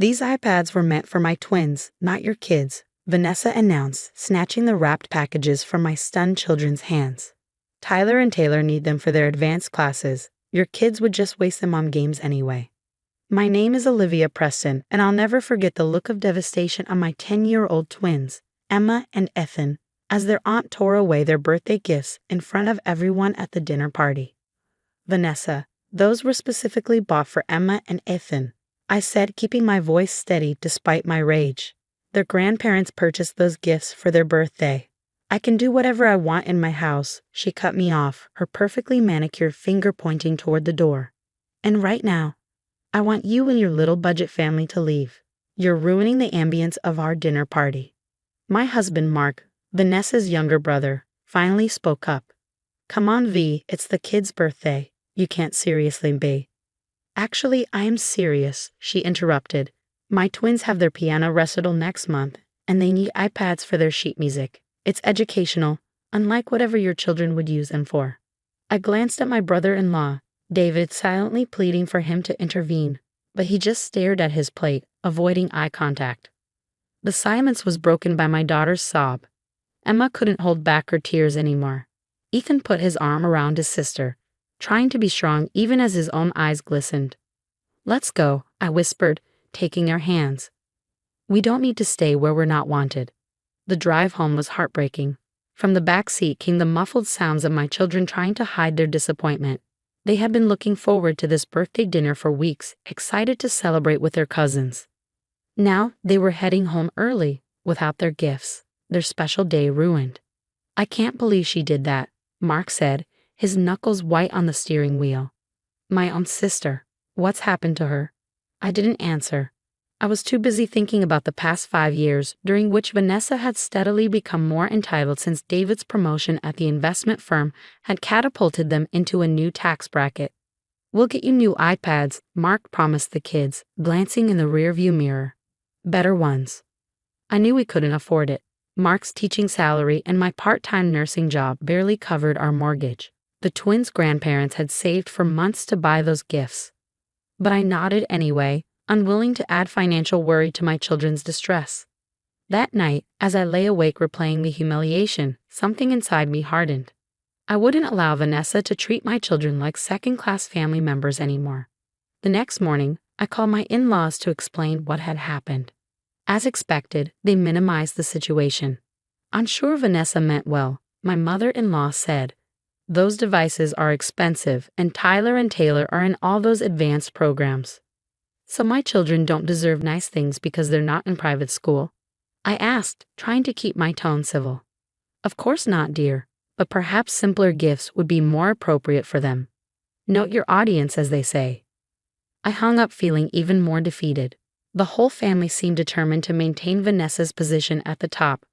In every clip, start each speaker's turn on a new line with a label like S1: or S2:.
S1: These iPads were meant for my twins, not your kids, Vanessa announced, snatching the wrapped packages from my stunned children's hands. Tyler and Taylor need them for their advanced classes. Your kids would just waste them on games anyway. My name is Olivia Preston, and I'll never forget the look of devastation on my 10-year-old twins, Emma and Ethan, as their aunt tore away their birthday gifts in front of everyone at the dinner party. Vanessa, those were specifically bought for Emma and Ethan, I said, keeping my voice steady despite my rage. Their grandparents purchased those gifts for their birthday. I can do whatever I want in my house, she cut me off, her perfectly manicured finger pointing toward the door. And right now, I want you and your little budget family to leave. You're ruining the ambience of our dinner party. My husband, Mark, Vanessa's younger brother, finally spoke up. Come on, V, it's the kid's birthday. You can't seriously be. Actually, I am serious, she interrupted. My twins have their piano recital next month, and they need iPads for their sheet music. It's educational, unlike whatever your children would use them for. I glanced at my brother-in-law, David, silently pleading for him to intervene, but he just stared at his plate, avoiding eye contact. The silence was broken by my daughter's sob. Emma couldn't hold back her tears anymore. Ethan put his arm around his sister, trying to be strong even as his own eyes glistened. Let's go, I whispered, taking their hands. We don't need to stay where we're not wanted. The drive home was heartbreaking. From the back seat came the muffled sounds of my children trying to hide their disappointment. They had been looking forward to this birthday dinner for weeks, excited to celebrate with their cousins. Now they were heading home early, without their gifts, their special day ruined. I can't believe she did that, Mark said, his knuckles white on the steering wheel. My own sister. What's happened to her? I didn't answer. I was too busy thinking about the past 5 years, during which Vanessa had steadily become more entitled since David's promotion at the investment firm had catapulted them into a new tax bracket. We'll get you new iPads, Mark promised the kids, glancing in the rearview mirror. Better ones. I knew we couldn't afford it. Mark's teaching salary and my part-time nursing job barely covered our mortgage. The twins' grandparents had saved for months to buy those gifts. But I nodded anyway, unwilling to add financial worry to my children's distress. That night, as I lay awake replaying the humiliation, something inside me hardened. I wouldn't allow Vanessa to treat my children like second-class family members anymore. The next morning, I called my in-laws to explain what had happened. As expected, they minimized the situation. I'm sure Vanessa meant well, my mother-in-law said. Those devices are expensive, and Tyler and Taylor are in all those advanced programs. So my children don't deserve nice things because they're not in private school? I asked, trying to keep my tone civil. Of course not, dear, but perhaps simpler gifts would be more appropriate for them. Note your audience, as they say. I hung up feeling even more defeated. The whole family seemed determined to maintain Vanessa's position at the top.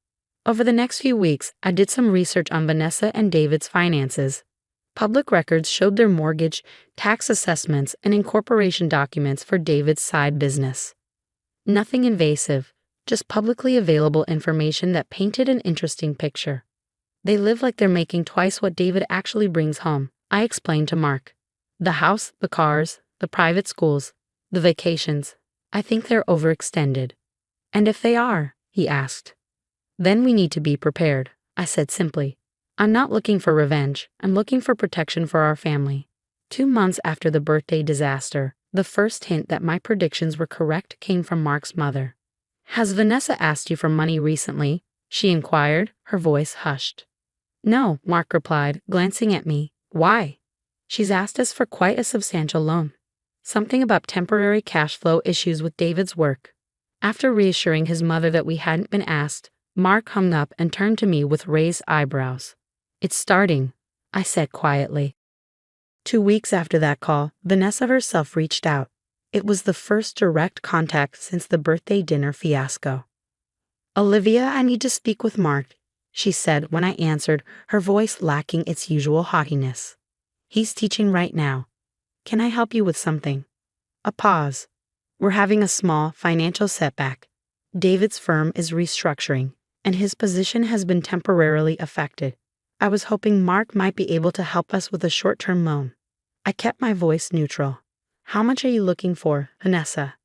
S1: Over the next few weeks, I did some research on Vanessa and David's finances. Public records showed their mortgage, tax assessments, and incorporation documents for David's side business. Nothing invasive, just publicly available information that painted an interesting picture. They live like they're making twice what David actually brings home, I explained to Mark. The house, the cars, the private schools, the vacations. I think they're overextended. And if they are, he asked. Then we need to be prepared, I said simply. I'm not looking for revenge, I'm looking for protection for our family. 2 months after the birthday disaster, the first hint that my predictions were correct came from Mark's mother. Has Vanessa asked you for money recently? She inquired, her voice hushed. No, Mark replied, glancing at me. Why? She's asked us for quite a substantial loan. Something about temporary cash flow issues with David's work. After reassuring his mother that we hadn't been asked, Mark hung up and turned to me with raised eyebrows. It's starting, I said quietly. 2 weeks after that call, Vanessa herself reached out. It was the first direct contact since the birthday dinner fiasco. Olivia, I need to speak with Mark, she said when I answered, her voice lacking its usual haughtiness. He's teaching right now. Can I help you with something? A pause. We're having a small financial setback. David's firm is restructuring, and his position has been temporarily affected. I was hoping Mark might be able to help us with a short-term loan. I kept my voice neutral. How much are you looking for, Vanessa?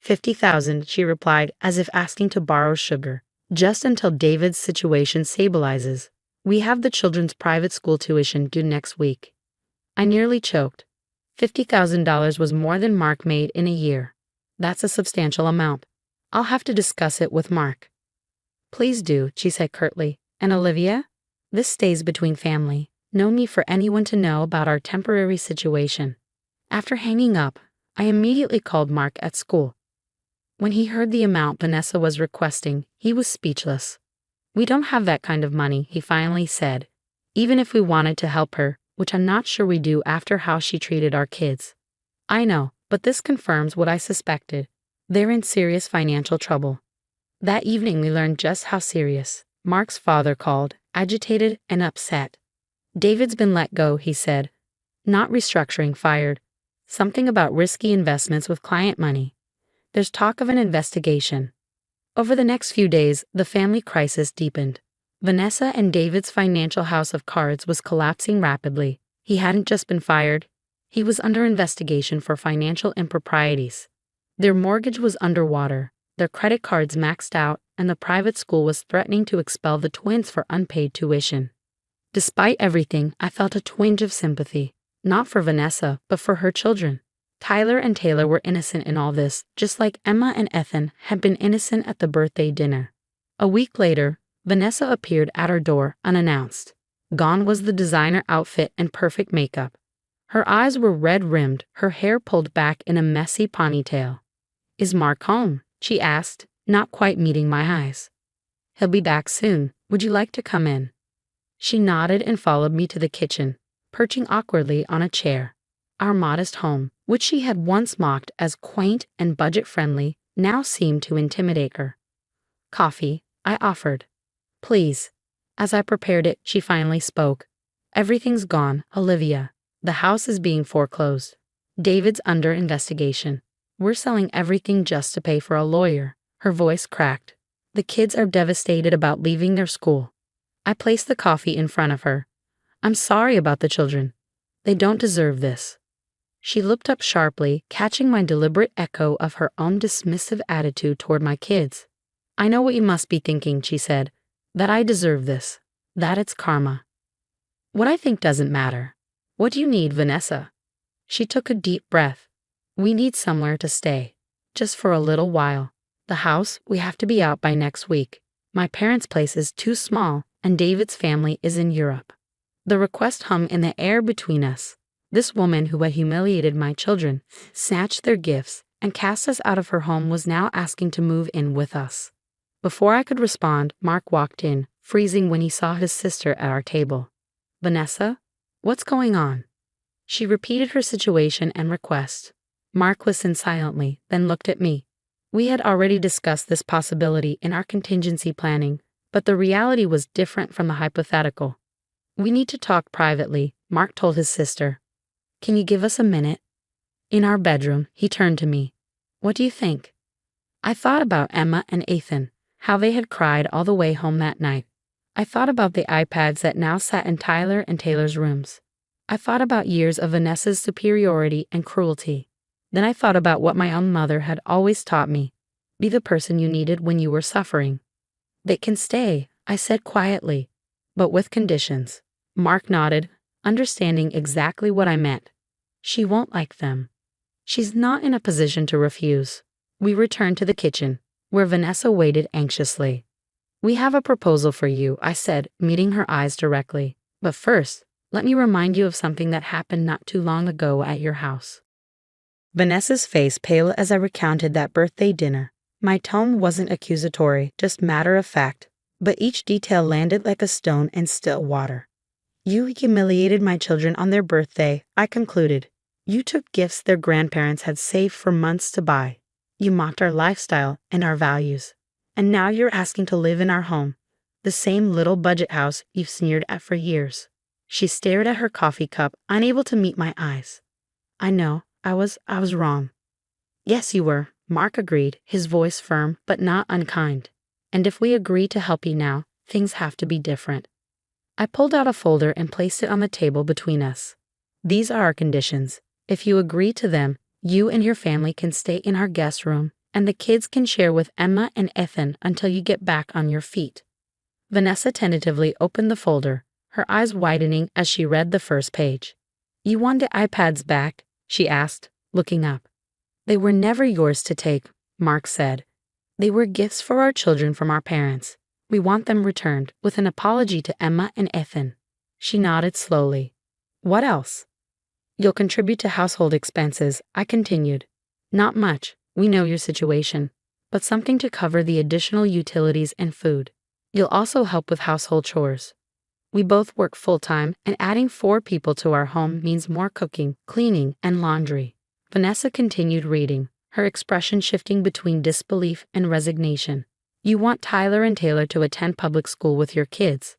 S1: 50,000, she replied, as if asking to borrow sugar. Just until David's situation stabilizes. We have the children's private school tuition due next week. I nearly choked. $50,000 was more than Mark made in a year. That's a substantial amount. I'll have to discuss it with Mark. Please do, she said curtly. And Olivia? This stays between family. No need for anyone to know about our temporary situation. After hanging up, I immediately called Mark at school. When he heard the amount Vanessa was requesting, he was speechless. We don't have that kind of money, he finally said. Even if we wanted to help her, which I'm not sure we do after how she treated our kids. I know, but this confirms what I suspected. They're in serious financial trouble. That evening we learned just how serious. Mark's father called, agitated and upset. David's been let go, he said. Not restructuring, fired. Something about risky investments with client money. There's talk of an investigation. Over the next few days, the family crisis deepened. Vanessa and David's financial house of cards was collapsing rapidly. He hadn't just been fired. He was under investigation for financial improprieties. Their mortgage was underwater, their credit cards maxed out, and the private school was threatening to expel the twins for unpaid tuition. Despite everything, I felt a twinge of sympathy, not for Vanessa, but for her children. Tyler and Taylor were innocent in all this, just like Emma and Ethan had been innocent at the birthday dinner. A week later, Vanessa appeared at our door unannounced. Gone was the designer outfit and perfect makeup. Her eyes were red-rimmed, her hair pulled back in a messy ponytail. Is Mark home? She asked, not quite meeting my eyes. He'll be back soon. Would you like to come in? She nodded and followed me to the kitchen, perching awkwardly on a chair. Our modest home, which she had once mocked as quaint and budget-friendly, now seemed to intimidate her. Coffee, I offered. Please. As I prepared it, she finally spoke. Everything's gone, Olivia. The house is being foreclosed. David's under investigation. We're selling everything just to pay for a lawyer. Her voice cracked. The kids are devastated about leaving their school. I placed the coffee in front of her. I'm sorry about the children. They don't deserve this. She looked up sharply, catching my deliberate echo of her own dismissive attitude toward my kids. I know what you must be thinking, she said. That I deserve this. That it's karma. What I think doesn't matter. What do you need, Vanessa? She took a deep breath. We need somewhere to stay. Just for a little while. The house, we have to be out by next week. My parents' place is too small, and David's family is in Europe. The request hung in the air between us. This woman who had humiliated my children, snatched their gifts, and cast us out of her home was now asking to move in with us. Before I could respond, Mark walked in, freezing when he saw his sister at our table. Vanessa? What's going on? She repeated her situation and request. Mark listened silently, then looked at me. We had already discussed this possibility in our contingency planning, but the reality was different from the hypothetical. We need to talk privately, Mark told his sister. Can you give us a minute? In our bedroom, he turned to me. What do you think? I thought about Emma and Ethan, how they had cried all the way home that night. I thought about the iPads that now sat in Tyler and Taylor's rooms. I thought about years of Vanessa's superiority and cruelty. Then I thought about what my own mother had always taught me. Be the person you needed when you were suffering. They can stay, I said quietly, but with conditions. Mark nodded, understanding exactly what I meant. She won't like them. She's not in a position to refuse. We returned to the kitchen, where Vanessa waited anxiously. We have a proposal for you, I said, meeting her eyes directly. But first, let me remind you of something that happened not too long ago at your house. Vanessa's face paled as I recounted that birthday dinner. My tone wasn't accusatory, just matter of fact, but each detail landed like a stone in still water. You humiliated my children on their birthday, I concluded. You took gifts their grandparents had saved for months to buy. You mocked our lifestyle and our values. And now you're asking to live in our home, the same little budget house you've sneered at for years. She stared at her coffee cup, unable to meet my eyes. I know, I was wrong. Yes, you were, Mark agreed, his voice firm but not unkind. And if we agree to help you now, things have to be different. I pulled out a folder and placed it on the table between us. These are our conditions. If you agree to them, you and your family can stay in our guest room, And the kids can share with Emma and Ethan until you get back on your feet. Vanessa tentatively opened the folder, her eyes widening as she read the first page. You want the iPads back? She asked, looking up. They were never yours to take, Mark said. They were gifts for our children from our parents. We want them returned, with an apology to Emma and Ethan. She nodded slowly. What else? You'll contribute to household expenses, I continued. Not much, we know your situation, but something to cover the additional utilities and food. You'll also help with household chores. We both work full-time, and adding 4 people to our home means more cooking, cleaning, and laundry. Vanessa continued reading, her expression shifting between disbelief and resignation. You want Tyler and Taylor to attend public school with your kids.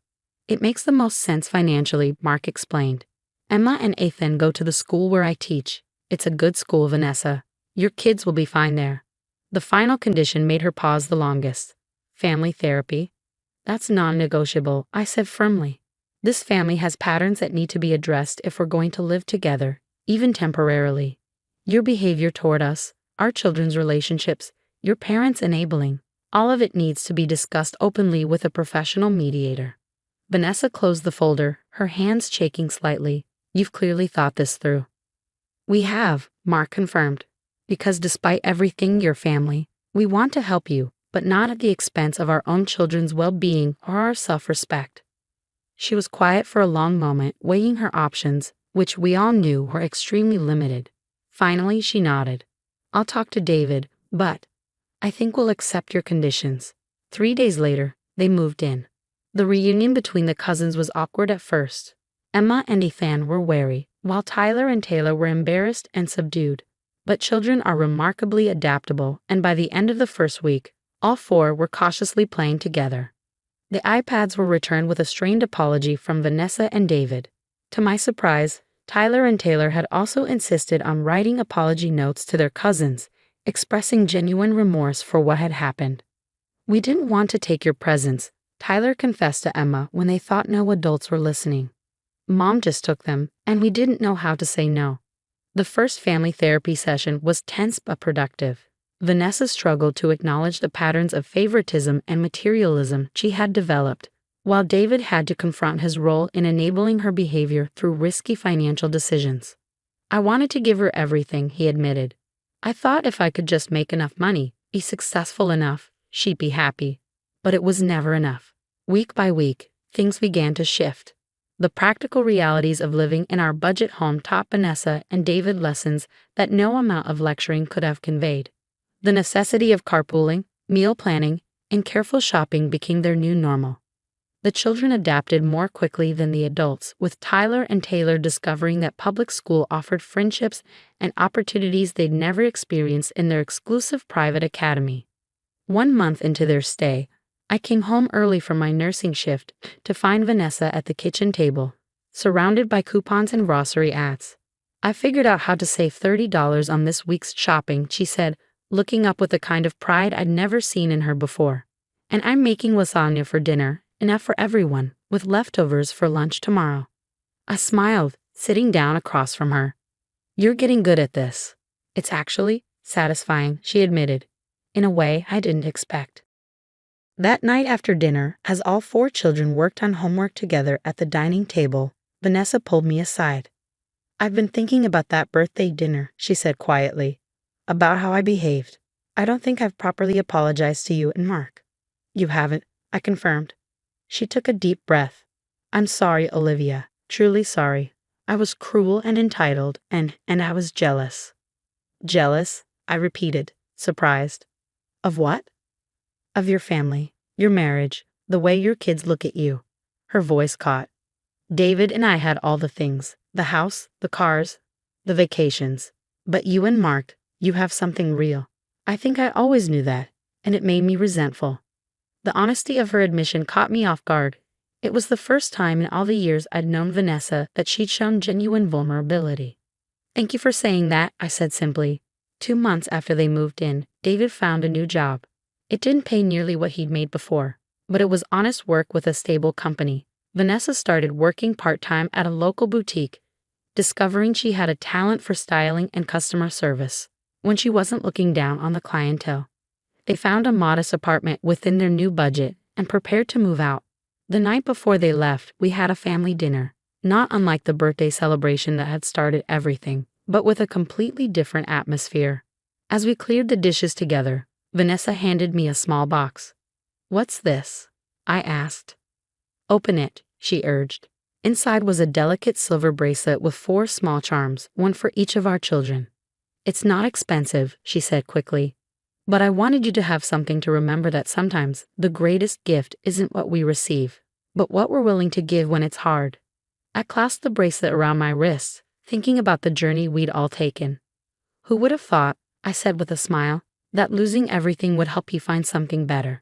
S1: It makes the most sense financially, Mark explained. Emma and Ethan go to the school where I teach. It's a good school, Vanessa. Your kids will be fine there. The final condition made her pause the longest. Family therapy? That's non-negotiable, I said firmly. This family has patterns that need to be addressed if we're going to live together, even temporarily. Your behavior toward us, our children's relationships, your parents' enabling, all of it needs to be discussed openly with a professional mediator. Vanessa closed the folder, her hands shaking slightly. You've clearly thought this through. We have, Mark confirmed. Because despite everything, your family, we want to help you, but not at the expense of our own children's well-being or our self-respect. She was quiet for a long moment, weighing her options, which we all knew were extremely limited. Finally, she nodded. I'll talk to David, but I think we'll accept your conditions. 3 days later, they moved in. The reunion between the cousins was awkward at first. Emma and Ethan were wary, while Tyler and Taylor were embarrassed and subdued. But children are remarkably adaptable, and by the end of the first week, all 4 were cautiously playing together. The iPads were returned with a strained apology from Vanessa and David. To my surprise, Tyler and Taylor had also insisted on writing apology notes to their cousins, expressing genuine remorse for what had happened. We didn't want to take your presents, Tyler confessed to Emma when they thought no adults were listening. Mom just took them, and we didn't know how to say no. The first family therapy session was tense but productive. Vanessa struggled to acknowledge the patterns of favoritism and materialism she had developed, while David had to confront his role in enabling her behavior through risky financial decisions. I wanted to give her everything, he admitted. I thought if I could just make enough money, be successful enough, she'd be happy. But it was never enough. Week by week, things began to shift. The practical realities of living in our budget home taught Vanessa and David lessons that no amount of lecturing could have conveyed. The necessity of carpooling, meal planning, and careful shopping became their new normal. The children adapted more quickly than the adults, with Tyler and Taylor discovering that public school offered friendships and opportunities they'd never experienced in their exclusive private academy. 1 month into their stay, I came home early from my nursing shift to find Vanessa at the kitchen table, surrounded by coupons and grocery ads. I figured out how to save $30 on this week's shopping, she said, looking up with a kind of pride I'd never seen in her before. And I'm making lasagna for dinner, enough for everyone, with leftovers for lunch tomorrow. I smiled, sitting down across from her. You're getting good at this. It's actually satisfying, she admitted, in a way I didn't expect. That night after dinner, as all 4 children worked on homework together at the dining table, Vanessa pulled me aside. I've been thinking about that birthday dinner, she said quietly, about how I behaved. I don't think I've properly apologized to you and Mark. You haven't, I confirmed. She took a deep breath. I'm sorry, Olivia, truly sorry. I was cruel and entitled, and I was jealous. Jealous? I repeated, surprised. Of what? Of your family, your marriage, the way your kids look at you. Her voice caught. David and I had all the things, the house, the cars, the vacations. But you and Mark, you have something real. I think I always knew that, and it made me resentful. The honesty of her admission caught me off guard. It was the first time in all the years I'd known Vanessa that she'd shown genuine vulnerability. Thank you for saying that, I said simply. 2 months after they moved in, David found a new job. It didn't pay nearly what he'd made before, but it was honest work with a stable company. Vanessa started working part-time at a local boutique, discovering she had a talent for styling and customer service. when she wasn't looking down on the clientele. They found a modest apartment within their new budget and prepared to move out. The night before they left, we had a family dinner, not unlike the birthday celebration that had started everything, but with a completely different atmosphere. As we cleared the dishes together, Vanessa handed me a small box. "What's this?" I asked. "Open it," she urged. Inside was a delicate silver bracelet with 4 small charms, one for each of our children. "It's not expensive," she said quickly, "but I wanted you to have something to remember that sometimes the greatest gift isn't what we receive, but what we're willing to give when it's hard." I clasped the bracelet around my wrist, thinking about the journey we'd all taken. "Who would have thought," I said with a smile, "that losing everything would help you find something better?"